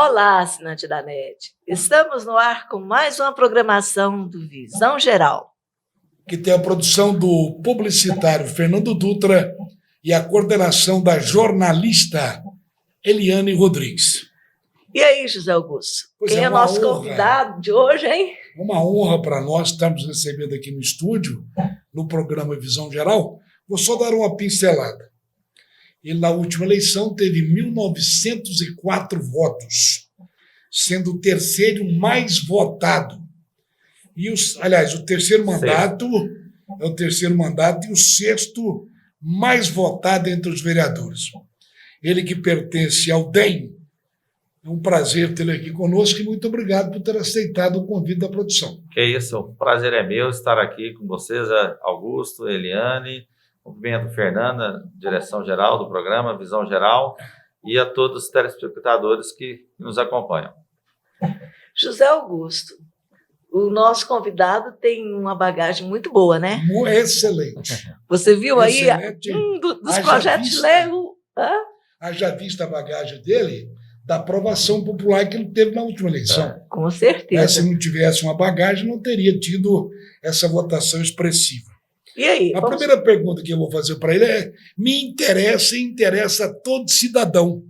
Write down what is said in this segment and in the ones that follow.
Olá, assinante da NET. Estamos no ar com mais uma programação do Visão Geral, que tem a produção do publicitário Fernando Dutra e a coordenação da jornalista Eliane Rodrigues. E aí, José Augusto? Quem é nosso convidado de hoje, hein? Uma honra para nós estarmos recebendo aqui no estúdio, no programa Visão Geral. Vou só dar uma pincelada. Ele, na última eleição, teve 1.904 votos, sendo o terceiro mais votado. E o terceiro mandato é o terceiro mandato e o sexto mais votado entre os vereadores. Ele que pertence ao DEM. É um prazer tê-lo aqui conosco e muito obrigado por ter aceitado o convite da produção. Que isso, o prazer é meu estar aqui com vocês, Augusto, Eliane, cumprimento Fernanda, direção geral do programa Visão Geral, e a todos os telespectadores que nos acompanham. José Augusto, o nosso convidado tem uma bagagem muito boa, né? Excelente. Você viu Excelente. Aí um dos projetos de lei? Haja vista a bagagem dele, da aprovação popular que ele teve na última eleição. Com certeza. Se não tivesse uma bagagem, não teria tido essa votação expressiva. E aí? A primeira pergunta que eu vou fazer para ele é: me interessa e interessa a todo cidadão.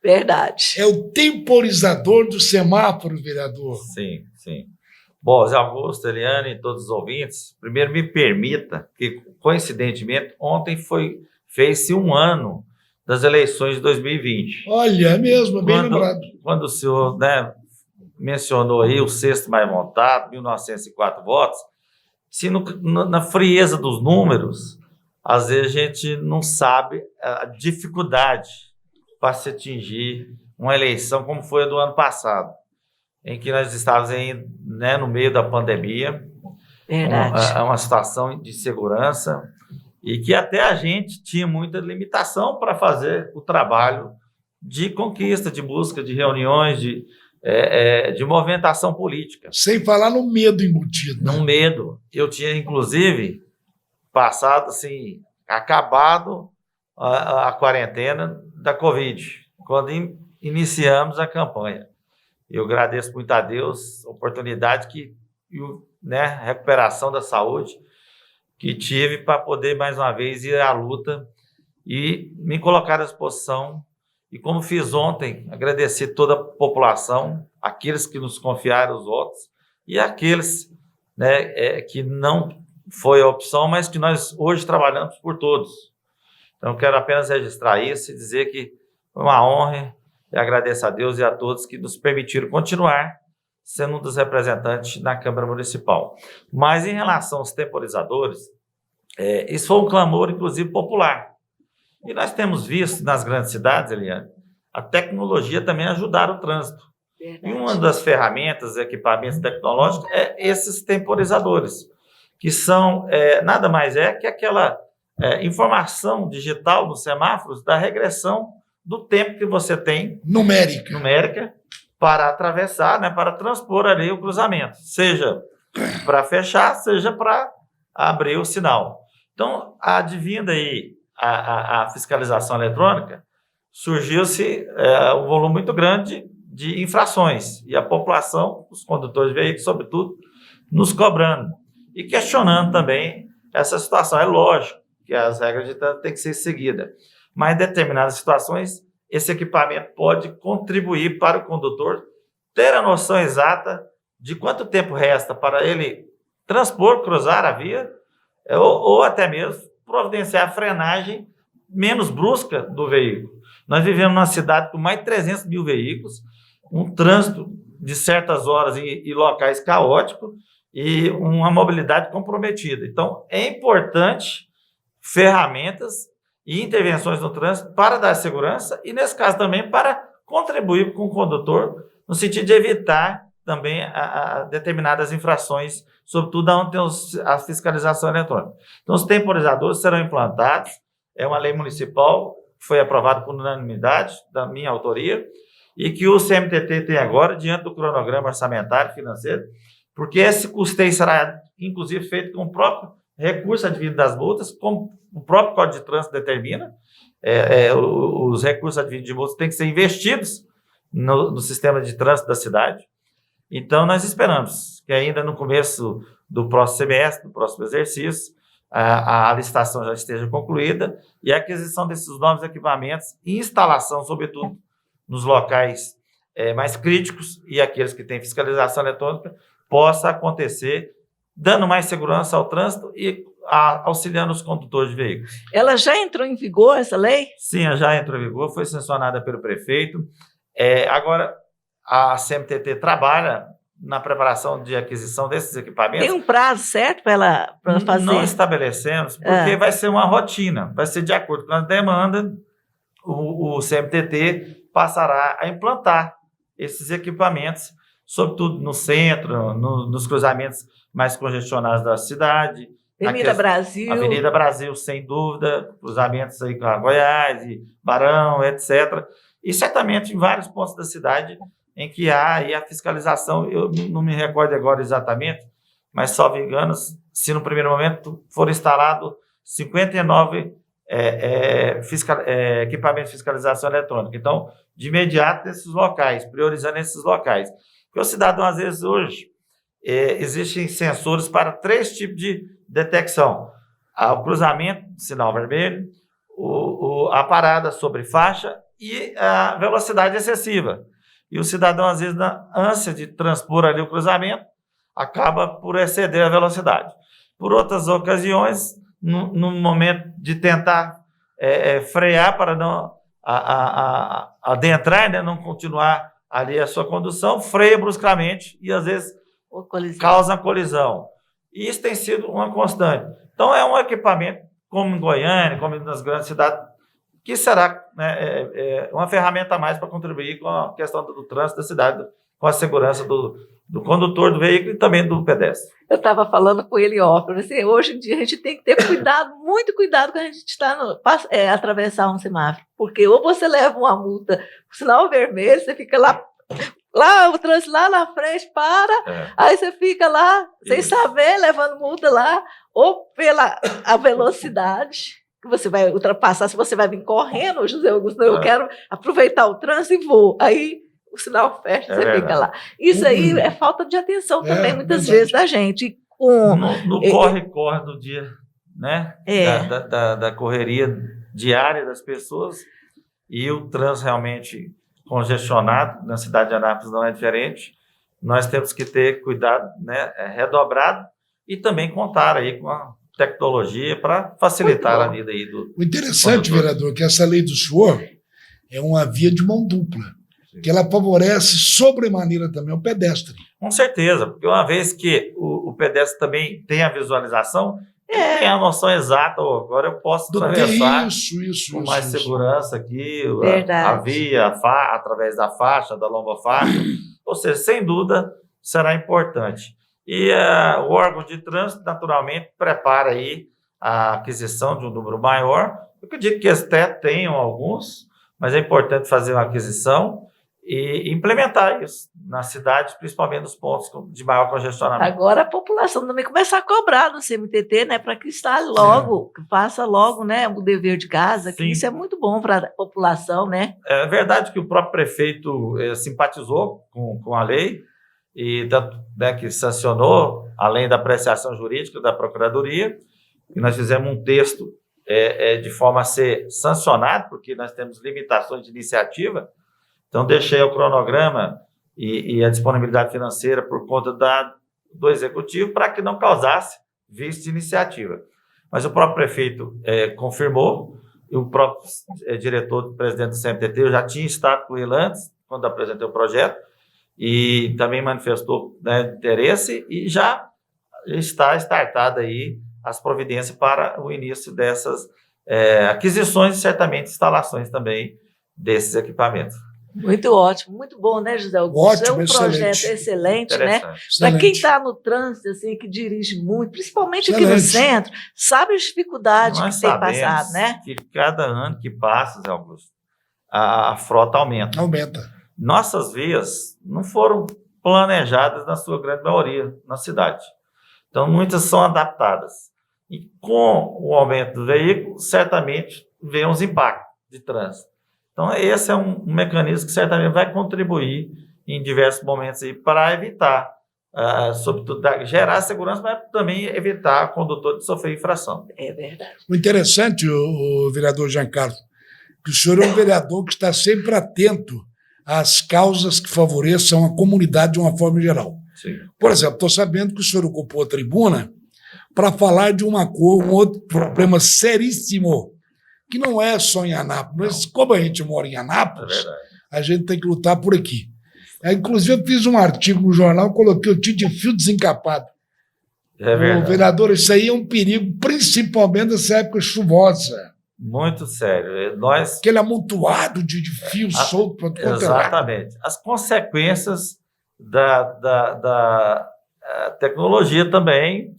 Verdade. É o temporizador do semáforo, vereador. Sim, sim. Bom, Zé Augusto, Eliane e todos os ouvintes, primeiro me permita que, coincidentemente, ontem fez-se um ano das eleições de 2020. Olha, é mesmo, bem lembrado. Quando o senhor mencionou aí o sexto mais votado, 1.904 votos, se na frieza dos números, às vezes a gente não sabe a dificuldade para se atingir uma eleição como foi a do ano passado, em que nós estávamos no meio da pandemia, uma situação de segurança, e que até a gente tinha muita limitação para fazer o trabalho de conquista, de busca, de reuniões, de movimentação política. Sem falar no medo embutido. No medo. Eu tinha, inclusive, passado, acabado a quarentena da Covid, quando iniciamos a campanha. Eu agradeço muito a Deus a oportunidade recuperação da saúde que tive para poder, mais uma vez, ir à luta e me colocar à disposição. E como fiz ontem, agradecer toda a população, aqueles que nos confiaram os votos e aqueles que não foi a opção, mas que nós hoje trabalhamos por todos. Então, quero apenas registrar isso e dizer que foi uma honra e agradeço a Deus e a todos que nos permitiram continuar sendo um dos representantes na Câmara Municipal. Mas, em relação aos temporizadores, isso foi um clamor, inclusive, popular. E nós temos visto nas grandes cidades, Eliane, a tecnologia também ajudar o trânsito. Verdade. E uma das ferramentas, equipamentos tecnológicos, é esses temporizadores, que são, nada mais que aquela informação digital nos semáforos da regressão do tempo que você tem numérica para atravessar, para transpor ali o cruzamento, seja para fechar, seja para abrir o sinal. Então, advindo aí a fiscalização eletrônica, surgiu-se um volume muito grande de infrações e a população, os condutores de veículos, sobretudo, nos cobrando e questionando também essa situação. É lógico que as regras de trânsito têm que ser seguidas, mas em determinadas situações, esse equipamento pode contribuir para o condutor ter a noção exata de quanto tempo resta para ele transpor, cruzar a via, ou até mesmo providenciar a frenagem menos brusca do veículo. Nós vivemos numa cidade com mais de 300 mil veículos, um trânsito de certas horas e locais caótico e uma mobilidade comprometida. Então, é importante ferramentas e intervenções no trânsito para dar segurança e, nesse caso, também para contribuir com o condutor no sentido de evitar também a determinadas infrações, sobretudo onde tem a fiscalização eletrônica. Então, os temporizadores serão implantados, é uma lei municipal que foi aprovada por unanimidade, da minha autoria, e que o CMTT tem agora, diante do cronograma orçamentário e financeiro, porque esse custeio será, inclusive, feito com o próprio recurso advindo das multas, como o próprio Código de Trânsito determina, os recursos advindos de multas têm que ser investidos no sistema de trânsito da cidade. Então, nós esperamos que ainda no começo do próximo semestre, do próximo exercício, a licitação já esteja concluída e a aquisição desses novos equipamentos e instalação, sobretudo, nos locais mais críticos e aqueles que têm fiscalização eletrônica, possa acontecer, dando mais segurança ao trânsito e auxiliando os condutores de veículos. Ela já entrou em vigor, essa lei? Sim, ela já entrou em vigor, foi sancionada pelo prefeito. Agora, a CMTT trabalha na preparação de aquisição desses equipamentos. Tem um prazo certo para ela fazer? Não estabelecemos, porque vai ser uma rotina, vai ser de acordo com a demanda, o CMTT passará a implantar esses equipamentos, sobretudo no centro, nos cruzamentos mais congestionados da cidade. Avenida Brasil. Avenida Brasil, sem dúvida, cruzamentos aí com a Goiás, e Barão, etc. E certamente em vários pontos da cidade em que há aí a fiscalização, eu não me recordo agora exatamente, mas, salvo engano, se no primeiro momento foram instalados 59 equipamentos de fiscalização eletrônica. Então, de imediato, nesses locais, priorizando esses locais. Porque o cidadão, às vezes, hoje, existem sensores para 3 tipos de detecção. O cruzamento, sinal vermelho, a parada sobre faixa e a velocidade excessiva. E o cidadão, às vezes, na ânsia de transpor ali o cruzamento, acaba por exceder a velocidade. Por outras ocasiões, no momento de tentar frear para não adentrar, né, não continuar ali a sua condução, freia bruscamente e, às vezes, causa colisão. E isso tem sido uma constante. Então, é um equipamento, como em Goiânia, como nas grandes cidades, que será, né, uma ferramenta a mais para contribuir com a questão do trânsito da cidade, com a segurança do condutor do veículo e também do pedestre. Eu estava falando com ele ontem, assim, hoje em dia a gente tem que ter cuidado, muito cuidado quando a gente está atravessar um semáforo, porque ou você leva uma multa, o sinal vermelho, você fica lá o trânsito lá na frente para, aí você fica lá, sem saber, levando multa lá, ou pela a velocidade que você vai ultrapassar, se você vai vir correndo, José Augusto, eu quero aproveitar o trânsito e vou, aí o sinal fecha, você fica lá. Isso aí é falta de atenção também, muitas vezes, da gente. No corre-corre do dia, né? Da correria diária das pessoas, e o trânsito realmente congestionado, na cidade de Anápolis não é diferente, nós temos que ter cuidado, né, redobrado, e também contar aí com a tecnologia para facilitar a vida aí do O interessante, condutor. vereador, é que essa lei do senhor é uma via de mão dupla, que ela favorece sobremaneira também o pedestre. Com certeza, porque uma vez que o pedestre também tem a visualização, ele tem a noção exata, agora eu posso atravessar com mais segurança aqui, a via, através da faixa, da longa faixa, ou seja, sem dúvida, será importante. E o órgão de trânsito, naturalmente, prepara aí a aquisição de um número maior. Eu acredito que até tenham alguns, mas é importante fazer uma aquisição e implementar isso na cidade, principalmente nos pontos de maior congestionamento. Agora a população também começar a cobrar do CMTT, né, para que instale logo, que faça logo, né, o dever de casa, que isso é muito bom para a população, né? É verdade que o próprio prefeito simpatizou com a lei e tanto, né, que sancionou, além da apreciação jurídica da Procuradoria, e nós fizemos um texto de forma a ser sancionado, porque nós temos limitações de iniciativa. Então, deixei o cronograma e a disponibilidade financeira por conta do Executivo para que não causasse vício de iniciativa. Mas o próprio prefeito confirmou, e o próprio diretor, presidente do CMTT, eu já tinha estado com ele antes, quando apresentei o projeto, e também manifestou, né, interesse, e já está startada aí as providências para o início dessas aquisições e certamente instalações também desses equipamentos. Muito ótimo, muito bom, né, José Augusto? Ótimo, é um projeto excelente, né? Para quem está no trânsito, assim, que dirige muito, principalmente aqui no centro, sabe as dificuldades que tem passado, né? Que cada ano que passa, José Augusto, a frota aumenta. Nossas vias não foram planejadas, na sua grande maioria, na cidade. Então, muitas são adaptadas. E com o aumento do veículo, certamente vem os impactos de trânsito. Então, esse é um mecanismo que certamente vai contribuir em diversos momentos para evitar, sobretudo, gerar segurança, mas também evitar o condutor de sofrer infração. É verdade. O interessante, o vereador Giancarlo, que o senhor é um vereador que está sempre atento às causas que favoreçam a comunidade de uma forma geral. Sim. Por exemplo, estou sabendo que o senhor ocupou a tribuna para falar de um outro problema seríssimo, que não é só em Anápolis, mas como a gente mora em Anápolis, a gente tem que lutar por aqui. Inclusive, eu fiz um artigo no jornal, coloquei o tipo de fio desencapado. É verdade. Vereador, isso aí é um perigo, principalmente nessa época chuvosa. Muito sério. Aquele amontoado de fio solto para todo lado. Exatamente. As consequências da tecnologia também,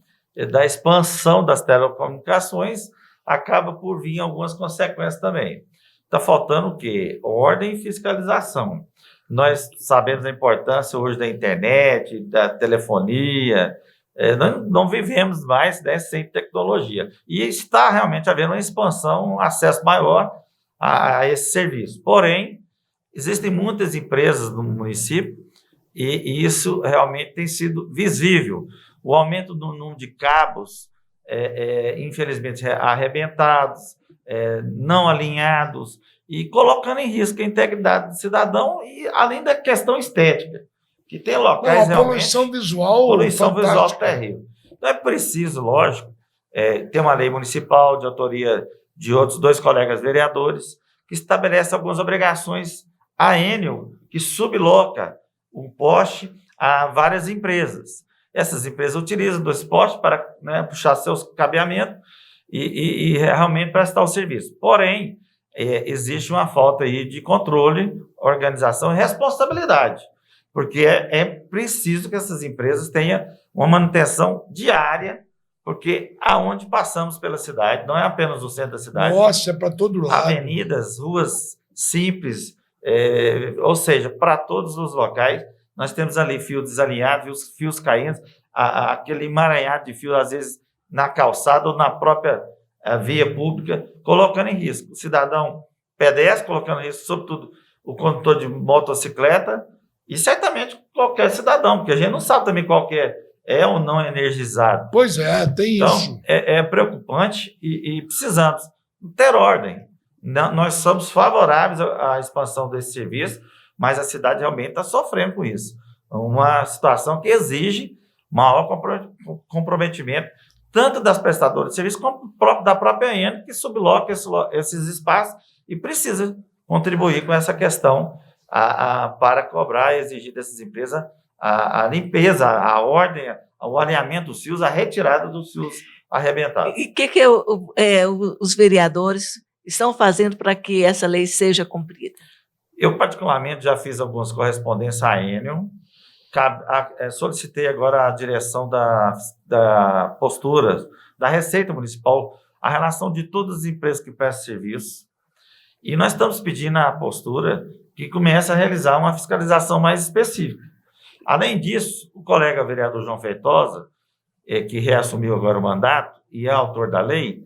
da expansão das telecomunicações, acaba por vir algumas consequências também. Está faltando o quê? Ordem e fiscalização. Nós sabemos a importância hoje da internet, da telefonia, não vivemos mais, né, sem tecnologia. E está realmente havendo uma expansão, um acesso maior a esse serviço. Porém, existem muitas empresas no município e isso realmente tem sido visível. O aumento do número de cabos, infelizmente, arrebentados, não alinhados, e colocando em risco a integridade do cidadão, e além da questão estética, que tem locais realmente... Poluição visual terrível. Então é preciso, lógico, ter uma lei municipal de autoria de outros 2 colegas vereadores, que estabelece algumas obrigações à Enel, que subloca um poste a várias empresas. Essas empresas utilizam desse poste para, né, puxar seus cabeamentos e realmente prestar o serviço. Porém, existe uma falta aí de controle, organização e responsabilidade, porque é preciso que essas empresas tenham uma manutenção diária, porque aonde passamos pela cidade, não é apenas o centro da cidade. Nossa, é para todo lado. Avenidas, ruas simples, ou seja, para todos os locais, nós temos ali fio desalinhado, fios caindo, aquele emaranhado de fio, às vezes, na calçada ou na própria via pública, colocando em risco o cidadão pedestre, colocando em risco, sobretudo, o condutor de motocicleta e, certamente, qualquer cidadão, porque a gente não sabe também qual que é ou não energizado. Pois é, tem então, isso. É preocupante e precisamos ter ordem. Nós somos favoráveis à expansão desse serviço, mas a cidade realmente está sofrendo com isso. Uma situação que exige maior comprometimento, tanto das prestadoras de serviço como da própria Enel, que subloca esses espaços e precisa contribuir com essa questão para cobrar e exigir dessas empresas a limpeza, a ordem, o alinhamento dos fios, a retirada dos fios arrebentados. E o que os vereadores estão fazendo para que essa lei seja cumprida? Eu, particularmente, já fiz algumas correspondências à Enel, solicitei agora a direção da postura da Receita Municipal, a relação de todas as empresas que prestam serviço, e nós estamos pedindo à postura que comece a realizar uma fiscalização mais específica. Além disso, o colega vereador João Feitosa, que reassumiu agora o mandato e é autor da lei,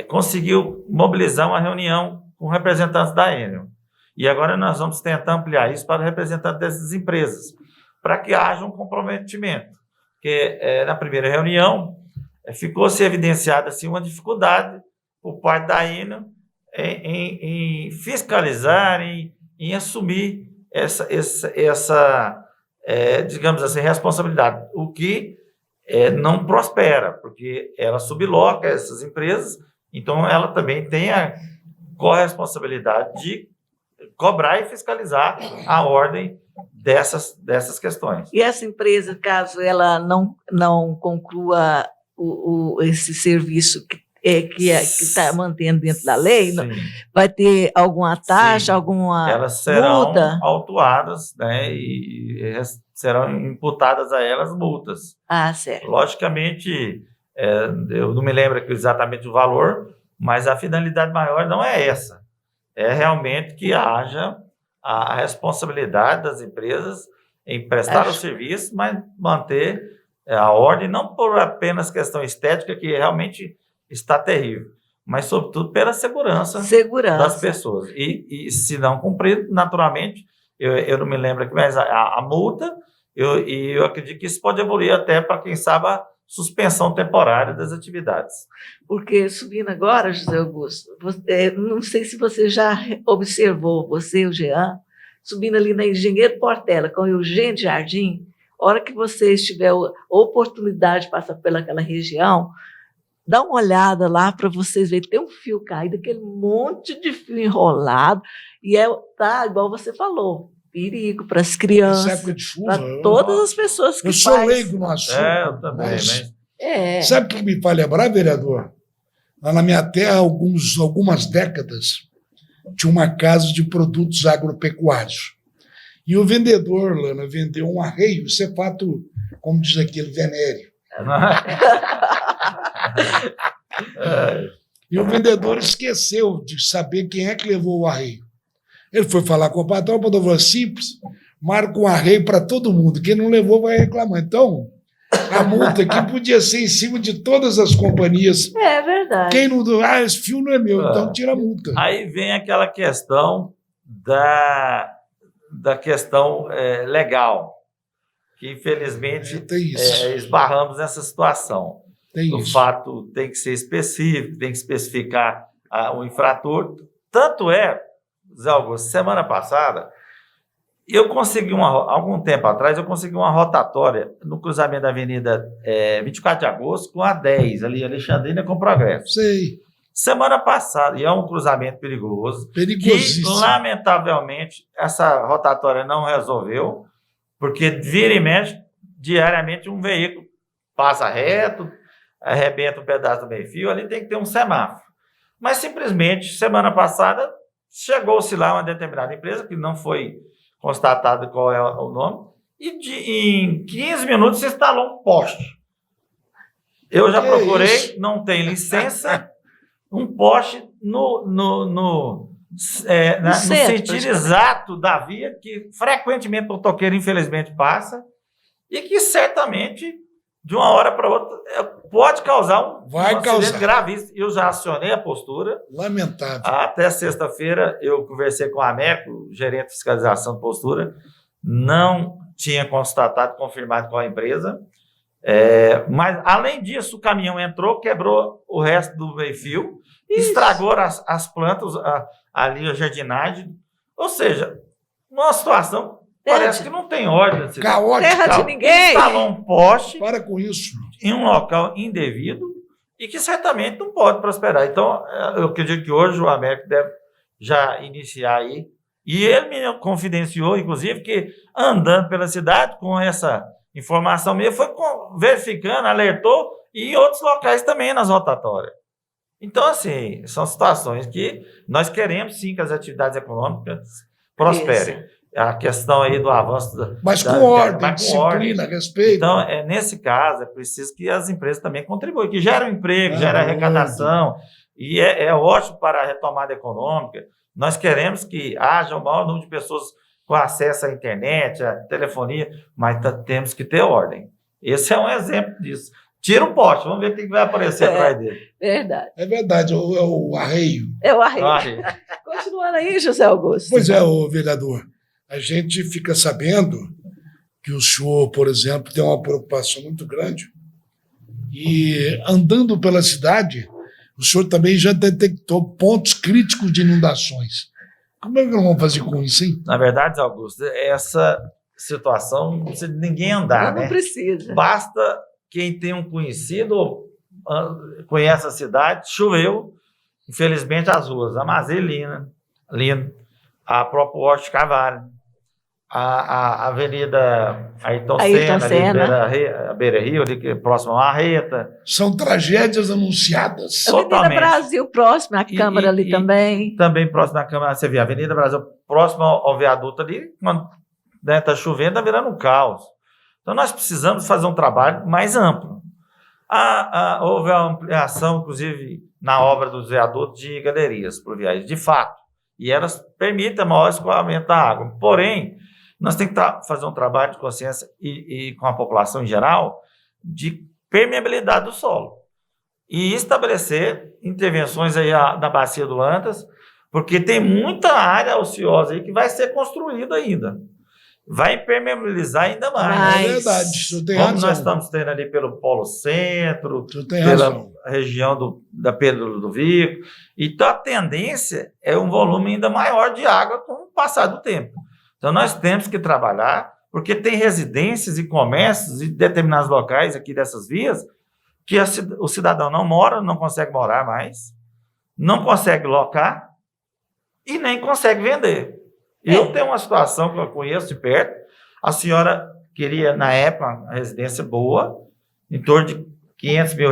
conseguiu mobilizar uma reunião com representantes da Enel. E agora nós vamos tentar ampliar isso para representantes dessas empresas, para que haja um comprometimento. Porque na primeira reunião ficou-se evidenciada assim, uma dificuldade por parte da Enel em fiscalizar, em assumir essa digamos assim, responsabilidade, o que não prospera, porque ela subloca essas empresas, então ela também tem a corresponsabilidade de cobrar e fiscalizar a ordem dessas questões. E essa empresa, caso ela não conclua esse serviço que está mantendo dentro da lei, vai ter alguma taxa, Sim. Alguma elas serão multa? autuadas, né, e serão imputadas a elas multas. Ah, certo. Logicamente, eu não me lembro exatamente o valor, mas a finalidade maior não é essa. É realmente que haja a responsabilidade das empresas em prestar o serviço, mas manter a ordem, não por apenas questão estética, que realmente está terrível, mas, sobretudo, pela segurança das pessoas. E se não cumprir, naturalmente, eu não me lembro aqui, mas a multa, eu acredito que isso pode evoluir até para, quem sabe, a suspensão temporária das atividades. Porque subindo agora, José Augusto, não sei se você já observou, você e o Jean, subindo ali na Engenheiro Portela com o Eugênio Jardim, a hora que você tiver a oportunidade de passar pelaquela região, dá uma olhada lá para vocês verem, tem um fio caído, aquele monte de fio enrolado, e tá, igual você falou, perigo para as crianças, para todas as pessoas que eu sou leigo no assunto. Eu também, né? Sabe o que me faz lembrar, vereador? Lá na minha terra, algumas décadas, tinha uma casa de produtos agropecuários. E o vendedor, Lana, vendeu um arreio, isso é fato, como diz aquele, venéreo. E o vendedor esqueceu de saber quem é que levou o arreio. Ele foi falar com o patrão, o patrão falou: simples, marca um arreio para todo mundo, quem não levou vai reclamar. Então, a multa aqui podia ser em cima de todas as companhias. É verdade. Quem não... esse fio não é meu, então tira a multa. Aí vem aquela questão da questão legal, que infelizmente esbarramos nessa situação. O fato tem que ser específico, tem que especificar o infrator. Tanto é, Zé Augusto, semana passada, eu consegui algum tempo atrás, eu consegui uma rotatória no cruzamento da Avenida 24 de Agosto com a 10, ali, Alexandrina com Progresso. Sei. Semana passada, e é um cruzamento perigoso, perigosíssimo, que, lamentavelmente, essa rotatória não resolveu, porque vira e mexe, diariamente, um veículo passa reto, arrebenta um pedaço do meio-fio, ali tem que ter um semáforo. Mas, simplesmente, semana passada, chegou-se lá uma determinada empresa, que não foi constatado qual é o nome, e em 15 minutos se instalou um poste. Eu já procurei, não tem licença, um poste no sentido exato da via, que frequentemente o motoqueiro, infelizmente, passa, e que certamente, de uma hora para outra, pode causar um acidente gravíssimo. Eu já acionei a postura. Lamentável. Até sexta-feira, eu conversei com a AMECO, gerente de fiscalização de postura, não tinha constatado, confirmado com a empresa. Mas, além disso, o caminhão entrou, quebrou o resto do meio-fio, estragou as plantas, ali a jardinagem. Ou seja, numa situação parece que não tem ordem. Caótica. Terra de ninguém. Instalou um poste para com isso, em um local indevido e que certamente não pode prosperar. Então, eu acredito que hoje o AMECO deve já iniciar aí. E ele me confidenciou, inclusive, que andando pela cidade com essa informação minha, foi verificando, alertou, e em outros locais também nas rotatórias. Então, assim, são situações que nós queremos, sim, que as atividades econômicas prosperem. Isso. A questão aí do avanço... Mas com ordem, disciplina, respeito. Então, nesse caso, é preciso que as empresas também contribuam, que geram emprego, geram arrecadação, e é ótimo para a retomada econômica. Nós queremos que haja o maior número de pessoas com acesso à internet, à telefonia, mas temos que ter ordem. Esse é um exemplo disso. Tira o poste, vamos ver o que vai aparecer atrás dele. Verdade. É verdade, é o arreio. É o arreio. Continuando aí, José Augusto. Pois é, vereador. A gente fica sabendo que o senhor, por exemplo, tem uma preocupação muito grande. E andando pela cidade, o senhor também já detectou pontos críticos de inundações. Como é que nós vamos fazer com isso, hein? Na verdade, Augusto, essa situação não precisa de ninguém andar, não precisa. Basta quem tem um conhecido, conhece a cidade, choveu, infelizmente as ruas, a Mazilina, a própria Horto de Carvalho, a Avenida Ayrton Senna, a Beira Rio, ali, próximo à Marreta. São tragédias anunciadas. Totalmente. Avenida Brasil, próximo à Câmara ali também. Também próximo à Câmara, você vê, a Avenida Brasil, próximo ao viaduto ali, quando está chovendo, está virando um caos. Então, nós precisamos fazer um trabalho mais amplo. Houve a ampliação, inclusive, na obra dos viadutos de galerias pluviais, de fato, e elas permitem maior escoamento da água. Porém, nós temos que fazer um trabalho de consciência e com a população em geral de permeabilidade do solo. e estabelecer intervenções aí na bacia do Antas, porque tem muita área ociosa aí que vai ser construída ainda. Vai impermeabilizar ainda mais. É verdade, você tem Como razão. nós estamos tendo ali pelo Polo Centro, Você tem pela razão. região da Pedro Ludovico. Então, a tendência é um volume ainda maior de água com o passar do tempo. Então, nós temos que trabalhar, porque tem residências e comércios em determinados locais aqui dessas vias que o cidadão não mora, não consegue morar mais, não consegue locar e nem consegue vender. Eu tenho uma situação que eu conheço de perto. A senhora queria, na época, uma residência boa, em torno de R$500 mil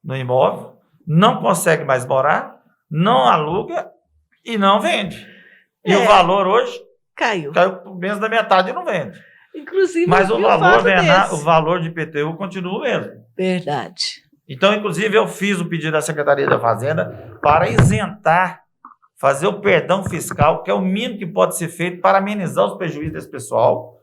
no imóvel, não consegue mais morar, não aluga e não vende. E o valor hoje caiu por menos da metade e não vende. Inclusive, Mas o o valor de IPTU continua o mesmo. Verdade. Então, inclusive, eu fiz o pedido da Secretaria da Fazenda para isentar, fazer o perdão fiscal, que é o mínimo que pode ser feito para amenizar os prejuízos desse pessoal,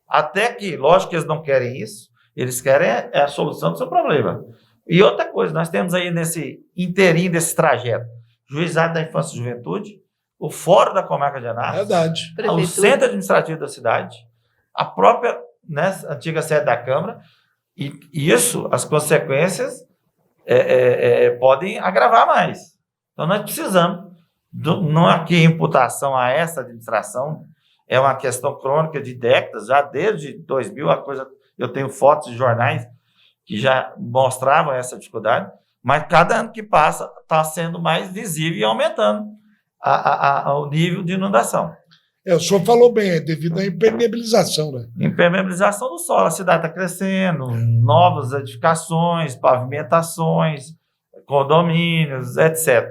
até que, lógico que eles não querem isso, eles querem a solução do seu problema. E outra coisa, nós temos aí nesse inteirinho desse trajeto, Juizado da Infância e Juventude, o Fórum da Comarca de Anápolis, Verdade. o Centro Administrativo da cidade, a própria, né, antiga sede da Câmara, e isso, as consequências podem agravar mais. Então, nós precisamos, não aqui imputação a essa administração, é uma questão crônica de décadas, já desde 2000, eu tenho fotos de jornais que já mostravam essa dificuldade, mas cada ano que passa está sendo mais visível e aumentando o nível de inundação. O senhor falou bem, é devido à impermeabilização, né? Impermeabilização do solo, a cidade está crescendo, novas edificações, pavimentações, condomínios, etc.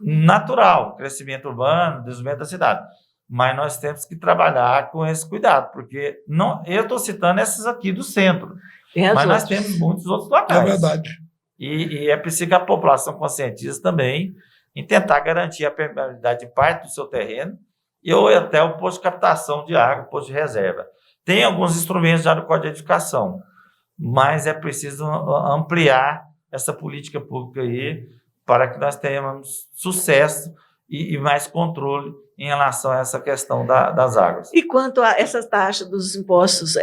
Natural, crescimento urbano, desenvolvimento da cidade. Mas nós temos que trabalhar com esse cuidado, porque eu estou citando essas aqui do centro, mas nós temos muitos outros locais. É verdade. E é preciso que a população conscientize também em tentar garantir a permeabilidade de parte do seu terreno, ou até o posto de captação de água, o posto de reserva. Tem alguns instrumentos já do Código de Edificação, mas é preciso ampliar essa política pública aí para que nós tenhamos sucesso e mais controle em relação a essa questão das águas. E quanto a essa taxa dos impostos,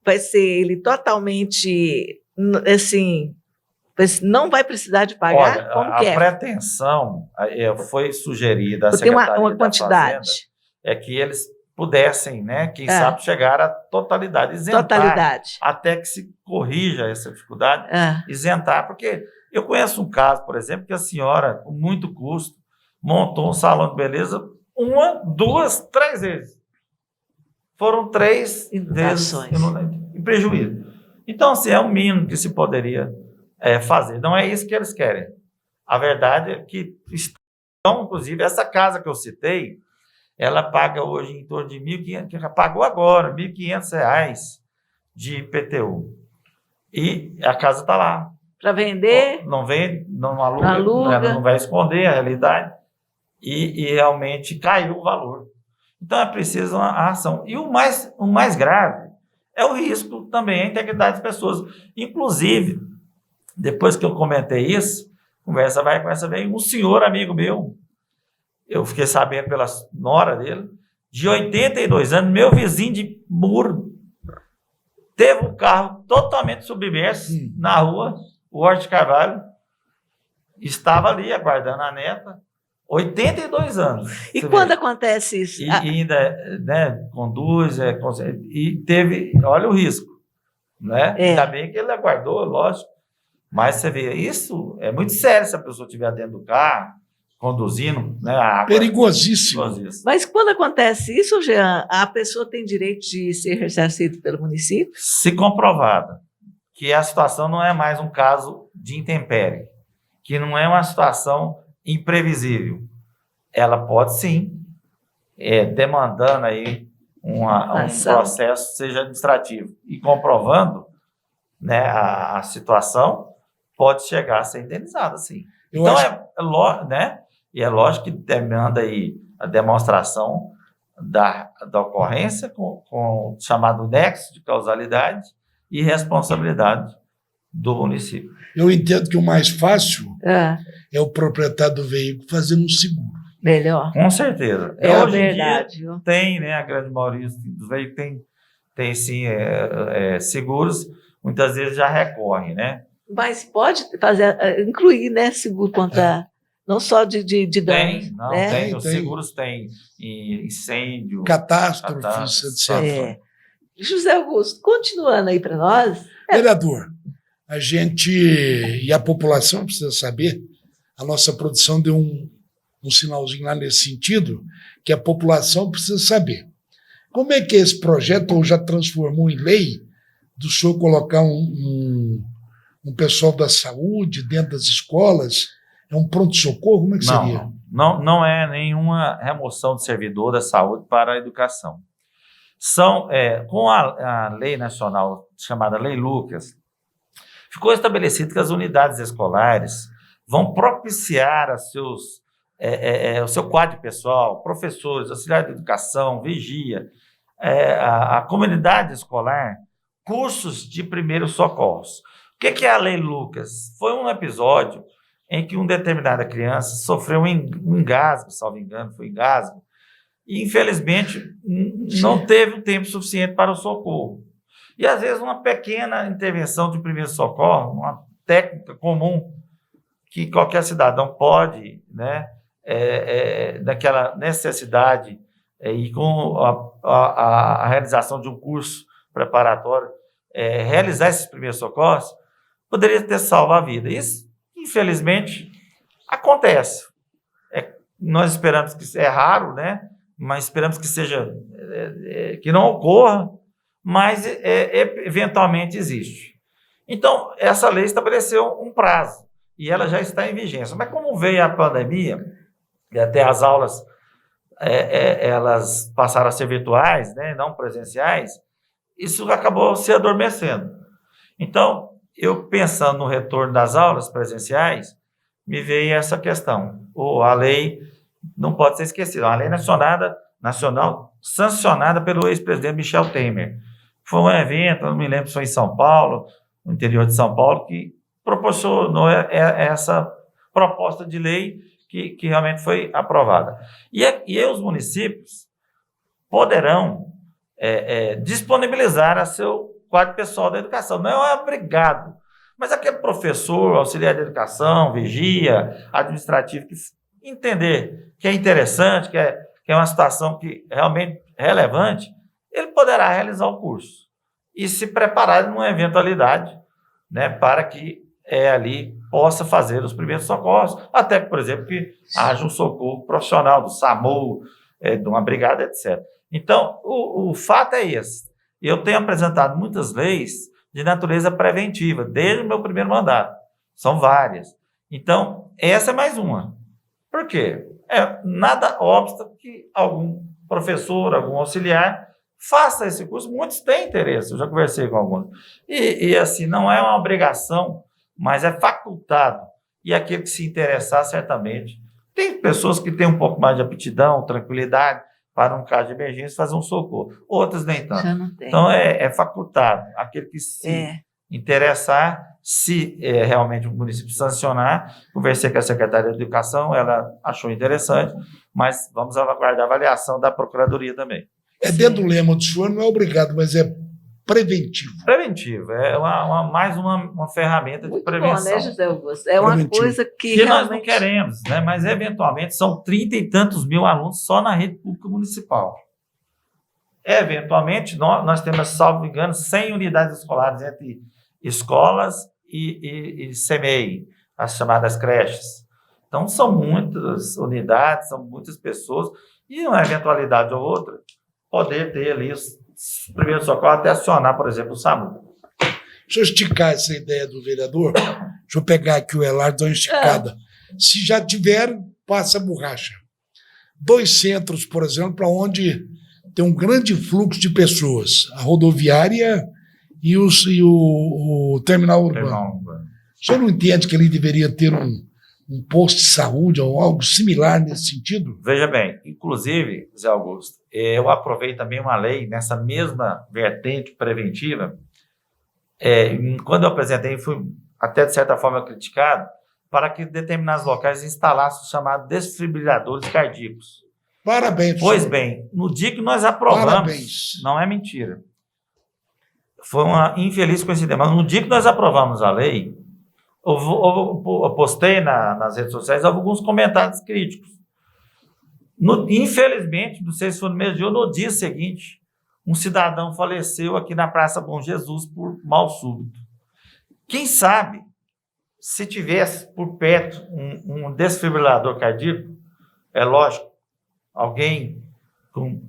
vai ser ele totalmente, assim, não vai precisar de pagar? Olha, como a que é? pretensão foi sugerida à Tem Secretaria uma da quantidade. Fazenda, é que eles pudessem, né, quem sabe, chegar à totalidade, isentar, totalidade, até que se corrija essa dificuldade, isentar, porque eu conheço um caso, por exemplo, que a senhora, com muito custo, montou um salão de beleza 1, 2, 3 vezes. Foram 3 vezes em prejuízo. Então, assim, é o mínimo que se poderia fazer. Não é isso que eles querem. A verdade é que estão, inclusive, essa casa que eu citei, ela paga hoje em torno de R$1.500, pagou agora R$1.500 de IPTU. E a casa está lá. Para vender? Não vende, não aluga, não vai esconder a realidade. E realmente caiu o valor. Então é preciso uma ação. E o mais grave é o risco também, a integridade das pessoas. Inclusive, depois que eu comentei isso, conversa vem, um senhor amigo meu, eu fiquei sabendo pela nora dele, de 82 anos, meu vizinho de muro, teve um carro totalmente submerso na rua, o Horto de Carvalho, estava ali aguardando a neta, 82 anos. E quando acontece isso? E ainda, né, conduz, e teve, olha o risco, né? Ainda bem que ele aguardou, lógico, mas você vê, isso é muito sério se a pessoa estiver dentro do carro, conduzindo, né, a água. Perigosíssimo. Mas quando acontece isso, Jean, a pessoa tem direito de ser ressarcida pelo município? Se comprovada que a situação não é mais um caso de intempérie, que não é uma situação imprevisível, ela pode sim, demandando aí um processo, seja administrativo, e comprovando, né, a situação, pode chegar a ser indenizada, sim. Então, né, e é lógico que demanda aí a demonstração da ocorrência com o chamado nexo de causalidade e responsabilidade do município. Eu entendo que o mais fácil é o proprietário do veículo fazer um seguro. Melhor. Com certeza. É a Hoje em verdade. dia tem, né, a grande maioria dos veículos tem sim seguros, muitas vezes já recorrem, né? Mas pode incluir, né, seguro contra, não só de danos. Né? Tem. Os seguros têm incêndio, Catástrofe, etc. José Augusto, continuando aí para nós. Vereador, a gente e a população precisa saber, a nossa produção deu um sinalzinho lá nesse sentido, que a população precisa saber. Como é que esse projeto, ou já transformou em lei, do senhor colocar um pessoal da saúde dentro das escolas? É um pronto-socorro? Como é que seria? Não é nenhuma remoção de servidor da saúde para a educação. Com a lei nacional chamada Lei Lucas, ficou estabelecido que as unidades escolares vão propiciar o seu quadro pessoal, professores, auxiliares de educação, vigia, a comunidade escolar, cursos de primeiros socorros. O que é a Lei Lucas? Foi um episódio em que uma determinada criança sofreu um engasgo, salvo engano, foi engasgo, e infelizmente não teve o tempo suficiente para o socorro. E às vezes uma pequena intervenção de primeiro socorro, uma técnica comum que qualquer cidadão pode, né, daquela necessidade e com a realização de um curso preparatório, realizar esses primeiros socorros, poderia ter salvo a vida. Isso, infelizmente, acontece. Nós esperamos que é raro, né? Mas esperamos que seja que não ocorra, mas eventualmente existe. Então, essa lei estabeleceu um prazo e ela já está em vigência. Mas como veio a pandemia e até as aulas elas passaram a ser virtuais, né, não presenciais, isso acabou se adormecendo. Então, eu pensando no retorno das aulas presenciais, me veio essa questão. A lei não pode ser esquecida. Uma lei nacional sancionada pelo ex-presidente Michel Temer. Foi um evento, não me lembro se foi em São Paulo, no interior de São Paulo, que proporcionou essa proposta de lei que realmente foi aprovada. E os municípios poderão disponibilizar a seu quadro pessoal da educação. Não é obrigado, mas aquele professor, auxiliar de educação, vigia, administrativo, que entender que é interessante, que é uma situação que realmente é relevante, ele poderá realizar o curso e se preparar numa eventualidade, né, para que ali possa fazer os primeiros socorros, até, por exemplo, que haja um socorro profissional do SAMU, de uma brigada, etc. Então, o fato é esse. Eu tenho apresentado muitas leis de natureza preventiva, desde o meu primeiro mandato. São várias. Então, essa é mais uma. Por quê? Nada obsta que algum professor, algum auxiliar, faça esse curso. Muitos têm interesse, eu já conversei com alguns. E assim, não é uma obrigação, mas é facultado. E aquele que se interessar, certamente. Tem pessoas que têm um pouco mais de aptidão, tranquilidade, para um caso de emergência, fazer um socorro. Outras nem tanto. Já não tem. Então, é facultado. Aquele que se interessar, se realmente o município sancionar, conversei com a secretária de Educação, ela achou interessante, mas vamos aguardar a avaliação da Procuradoria também. Dentro do lema do senhor, não é obrigado, mas é preventivo. Preventivo, mais uma ferramenta de prevenção. Bom, né, José Augusto? É uma coisa que realmente... nós não queremos, né? Mas eventualmente são 30 e tantos mil alunos só na rede pública municipal. Eventualmente, nós temos, salvo engano, 100 unidades escolares entre escolas e CMEI, as chamadas creches. Então, são muitas unidades, são muitas pessoas, e uma eventualidade ou outra, poder ter ali os primeiros socorros até acionar, por exemplo, o SAMU. Deixa eu esticar essa ideia do vereador. Deixa eu pegar aqui o Elar, dar uma esticada. Se já tiver, passa a borracha. 2 centros, por exemplo, para onde tem um grande fluxo de pessoas. A rodoviária e o terminal urbano. O senhor não entende que ele deveria ter um posto de saúde ou algo similar nesse sentido? Veja bem, inclusive, Zé Augusto, eu aprovei também uma lei nessa mesma vertente preventiva, quando eu apresentei, fui até de certa forma criticado, para que determinados locais instalassem os chamados desfibriladores cardíacos. Parabéns. Pois senhor. bem, no dia que nós aprovamos, Parabéns. não é mentira, foi uma infeliz coincidência, mas no dia que nós aprovamos a lei, eu postei nas redes sociais alguns comentários críticos. Infelizmente, não sei se foi no mesmo dia ou no dia seguinte, um cidadão faleceu aqui na Praça Bom Jesus por mal súbito. Quem sabe, se tivesse por perto um desfibrilador cardíaco, é lógico, alguém com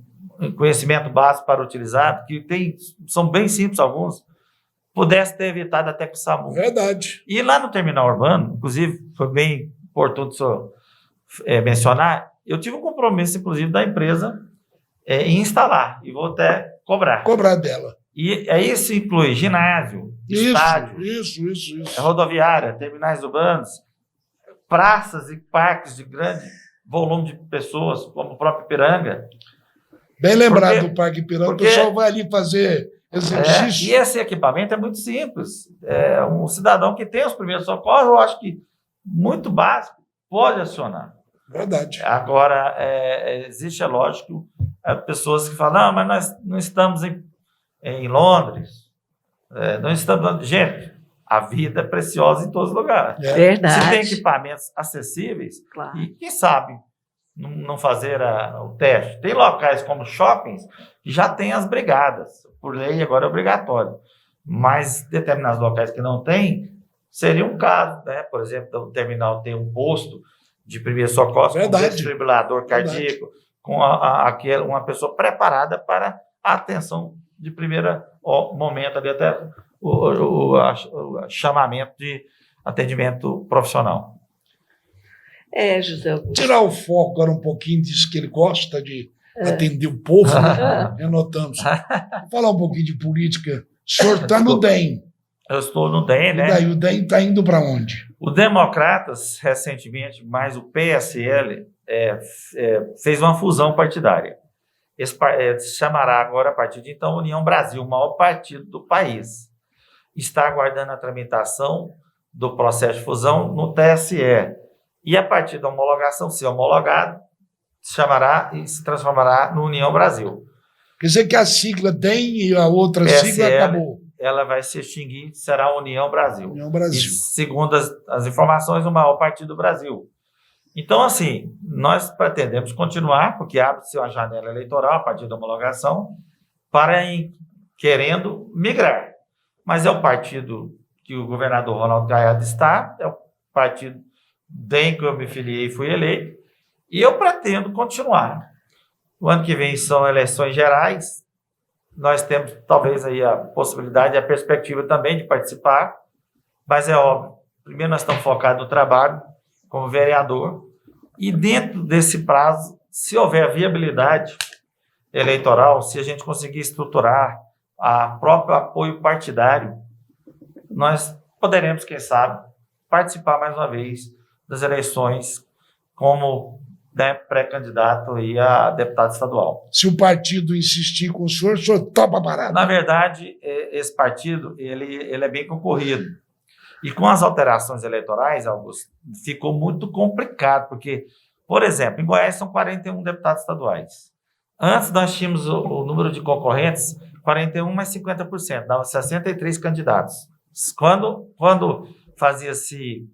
conhecimento básico para utilizar, que são bem simples alguns, pudesse ter evitado até com o SAMU. Verdade. E lá no terminal urbano, inclusive, foi bem oportuno o senhor mencionar, eu tive um compromisso, inclusive, da empresa em instalar, e vou até cobrar. Cobrar dela. E isso inclui ginásio, estádio, Isso. rodoviária, terminais urbanos, praças e parques de grande volume de pessoas, como o próprio Ipiranga. Bem lembrado do Parque Ipiranga, o pessoal vai ali fazer exercício. E esse equipamento é muito simples. Um cidadão que tem os primeiros socorros, eu acho que muito básico, pode acionar. Verdade. Agora, existe, é lógico, pessoas que falam, não, mas nós não estamos em Londres, não estamos... Gente, a vida é preciosa em todos os lugares. Verdade. Se tem equipamentos acessíveis, Claro. e quem sabe não fazer o teste. Tem locais como shoppings que já tem as brigadas, por lei agora é obrigatório, mas determinados locais que não tem, seria um caso, né? Por exemplo, o terminal tem um posto de primeiro socorro, com um desfibrilador cardíaco, com uma pessoa preparada para a atenção de primeiro momento, ali até o chamamento de atendimento profissional. José Augusto. Tirar o foco agora um pouquinho disso que ele gosta de atender o povo, né? Anotamos. Falar um pouquinho de política. O senhor está no DEM. Eu estou no DEM, né? E daí, o DEM está indo para onde? O Democratas, recentemente, mais o PSL, fez uma fusão partidária. Se chamará agora, a partir de então, União Brasil, o maior partido do país. Está aguardando a tramitação do processo de fusão no TSE. E a partir da homologação, se homologado, se chamará e se transformará no União Brasil. Quer dizer que a sigla DEM e a outra PSL, sigla acabou. Ela vai se extinguir, será a União Brasil. União Brasil. E, segundo as informações, o maior partido do Brasil. Então, assim, nós pretendemos continuar, porque abre-se uma janela eleitoral a partir da homologação, para querendo migrar. Mas é o partido que o governador Ronaldo Caiado está, é o partido DEM que eu me filiei e fui eleito, e eu pretendo continuar. O ano que vem são eleições gerais, nós temos talvez aí a possibilidade e a perspectiva também de participar, mas é óbvio, primeiro nós estamos focados no trabalho como vereador, e dentro desse prazo, se houver viabilidade eleitoral, se a gente conseguir estruturar a próprio apoio partidário, nós poderemos, quem sabe, participar mais uma vez das eleições como pré-candidato aí a deputado estadual. Se o partido insistir com o senhor topa a parada. Na verdade, esse partido ele é bem concorrido. E com as alterações eleitorais, Augusto, ficou muito complicado, porque, por exemplo, em Goiás são 41 deputados estaduais. Antes nós tínhamos o número de concorrentes, 41 mais 50%, dava 63 candidatos. Quando fazia-se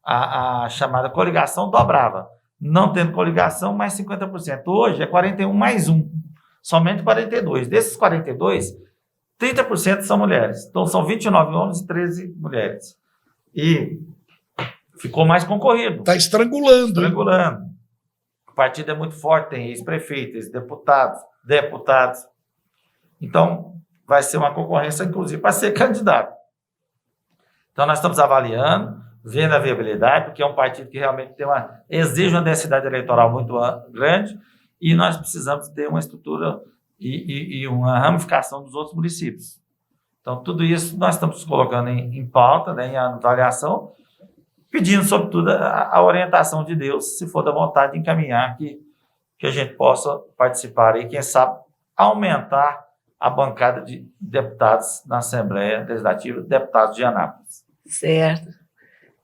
a chamada coligação, dobrava. Não tendo coligação, mais 50%. Hoje é 41 mais 1, somente 42. Desses 42, 30% são mulheres. Então, são 29 homens e 13 mulheres. E ficou mais concorrido. Está estrangulando. Estrangulando. O partido é muito forte, tem ex-prefeitos, ex-deputados. Então, vai ser uma concorrência, inclusive, para ser candidato. Então, nós estamos avaliando, vendo a viabilidade, porque é um partido que realmente exige uma densidade eleitoral muito grande, e nós precisamos ter uma estrutura e uma ramificação dos outros municípios. Então, tudo isso nós estamos colocando em pauta, né, em avaliação, pedindo, sobretudo, a orientação de Deus, se for da vontade de encaminhar, que a gente possa participar e, quem sabe, aumentar a bancada de deputados na Assembleia Legislativa, deputados de Anápolis. Certo.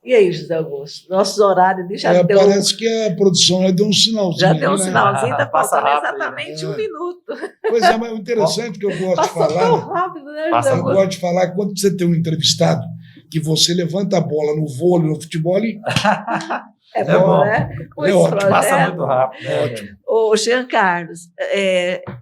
E aí, José Augusto? Nossos horários já deu... Parece que a produção já deu um sinalzinho. Já deu um né? sinalzinho, está Passa faltando rápido, exatamente né? 1 minuto. Pois é, mas o interessante que eu gosto de Passou falar... tão né? rápido, né, Passa José Eu Augusto? gosto de falar que quando você tem um entrevistado, que você levanta a bola no vôlei, no futebol, e É É bom, bom. né? Com É esse ótimo. Passa projeto. muito rápido. Né? ótimo. Ô, Jean Carlos,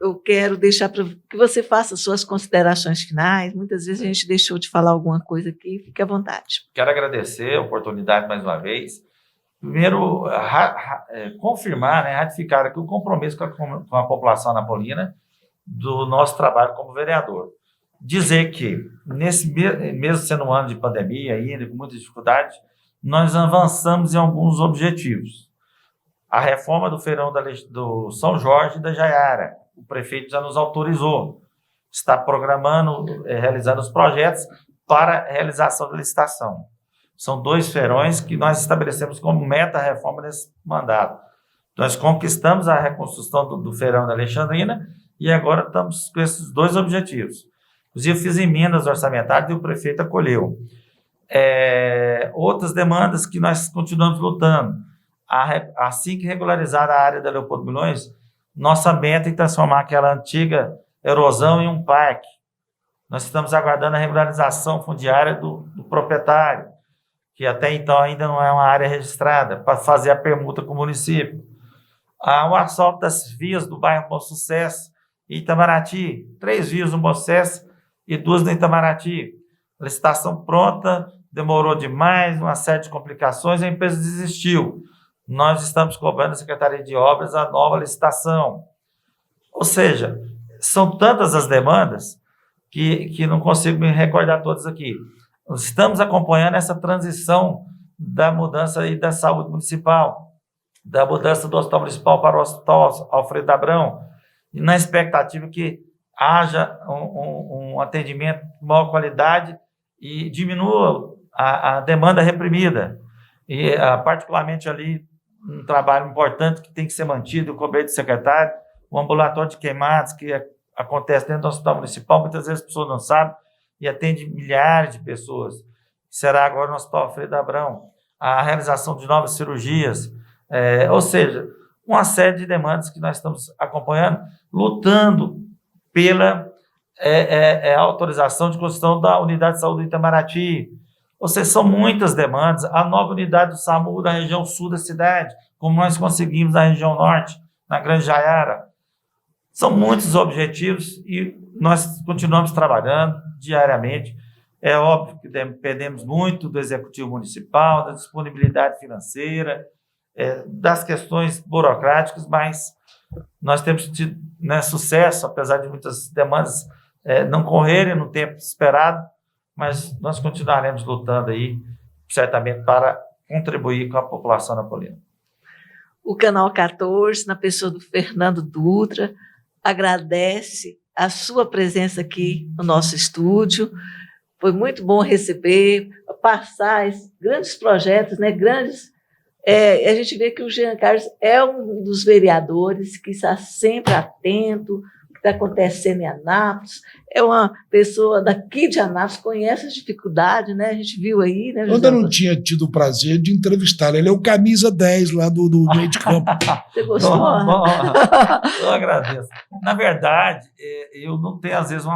eu quero deixar para que você faça suas considerações finais. Muitas vezes a gente deixou de falar alguma coisa aqui, fique à vontade. Quero agradecer a oportunidade mais uma vez. Primeiro, confirmar, né, ratificar aqui o compromisso com a população anapolina do nosso trabalho como vereador. Dizer que, mesmo sendo um ano de pandemia, ainda com muita dificuldade, nós avançamos em alguns objetivos. A reforma do feirão do São Jorge e da Jaiara, o prefeito já nos autorizou, está programando, realizando os projetos para a realização da licitação. São 2 feirões que nós estabelecemos como meta a reforma nesse mandato. Nós conquistamos a reconstrução do feirão da Alexandrina e agora estamos com esses 2 objetivos. Inclusive, fiz emendas orçamentárias e o prefeito acolheu. Outras demandas que nós continuamos lutando. Assim que regularizar a área da Leopoldo Milhões, nossa meta é transformar aquela antiga erosão em um parque. Nós estamos aguardando a regularização fundiária do proprietário, que até então ainda não é uma área registrada, para fazer a permuta com o município. O asfalto das vias do bairro Bom Sucesso e Itamaraty, 3 vias no Bom Sucesso e 2 no Itamaraty. A licitação pronta, demorou demais, uma série de complicações, a empresa desistiu. Nós estamos cobrando a Secretaria de Obras a nova licitação. Ou seja, são tantas as demandas que não consigo me recordar todas aqui. Estamos acompanhando essa transição da mudança aí da saúde municipal, da mudança do hospital municipal para o hospital Alfredo Abrão, e na expectativa que haja um atendimento de maior qualidade e diminua a demanda reprimida. E, particularmente ali, um trabalho importante que tem que ser mantido, eu cobrei do secretário, o ambulatório de queimados, que acontece dentro do hospital municipal, muitas vezes as pessoas não sabem, e atende milhares de pessoas. Será agora no Hospital Alfredo Abrão. A realização de novas cirurgias, ou seja, uma série de demandas que nós estamos acompanhando, lutando pela autorização de construção da unidade de saúde do Itamaraty. Ou seja, são muitas demandas. A nova unidade do SAMU da região sul da cidade, como nós conseguimos na região norte, na Grande Jaiara. São muitos objetivos e nós continuamos trabalhando diariamente. É óbvio que dependemos muito do Executivo Municipal, da disponibilidade financeira, das questões burocráticas, mas nós temos tido, né, sucesso, apesar de muitas demandas não correrem no tempo esperado, mas nós continuaremos lutando aí, certamente, para contribuir com a população napolina. O Canal 14, na pessoa do Fernando Dutra, agradece a sua presença aqui no nosso estúdio. Foi muito bom receber, passar esses grandes projetos, né? A gente vê que o Jean Carlos é um dos vereadores que está sempre atento ao que está acontecendo em Anápolis. É uma pessoa daqui de Anápolis, conhece as dificuldades, né? A gente viu aí, né, Eu ainda não tinha tido o prazer de entrevistá-lo. Ele é o camisa 10 lá do meio de campo. Você gostou? Bom, eu agradeço. Na verdade, eu não tenho, às vezes,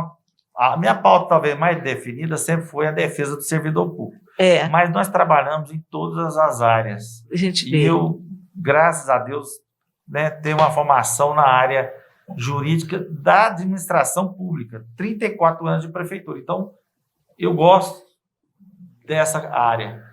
a minha pauta talvez mais definida sempre foi a defesa do servidor público. Mas nós trabalhamos em todas as áreas. A gente vê. E eu, graças a Deus, né, tenho uma formação na área jurídica da administração pública, 34 anos de prefeitura. Então, eu gosto dessa área,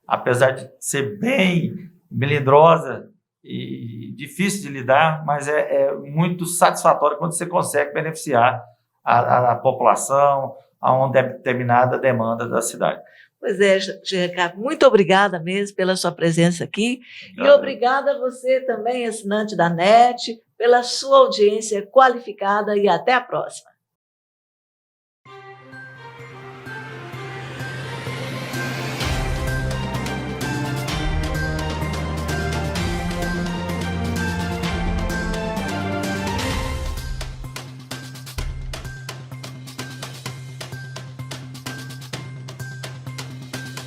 apesar de ser bem melindrosa e difícil de lidar, mas é muito satisfatório quando você consegue beneficiar a população a uma determinada demanda da cidade. Pois é, Jean Carlos, muito obrigada mesmo pela sua presença aqui. E obrigada a você também, assinante da NET, pela sua audiência qualificada e até a próxima.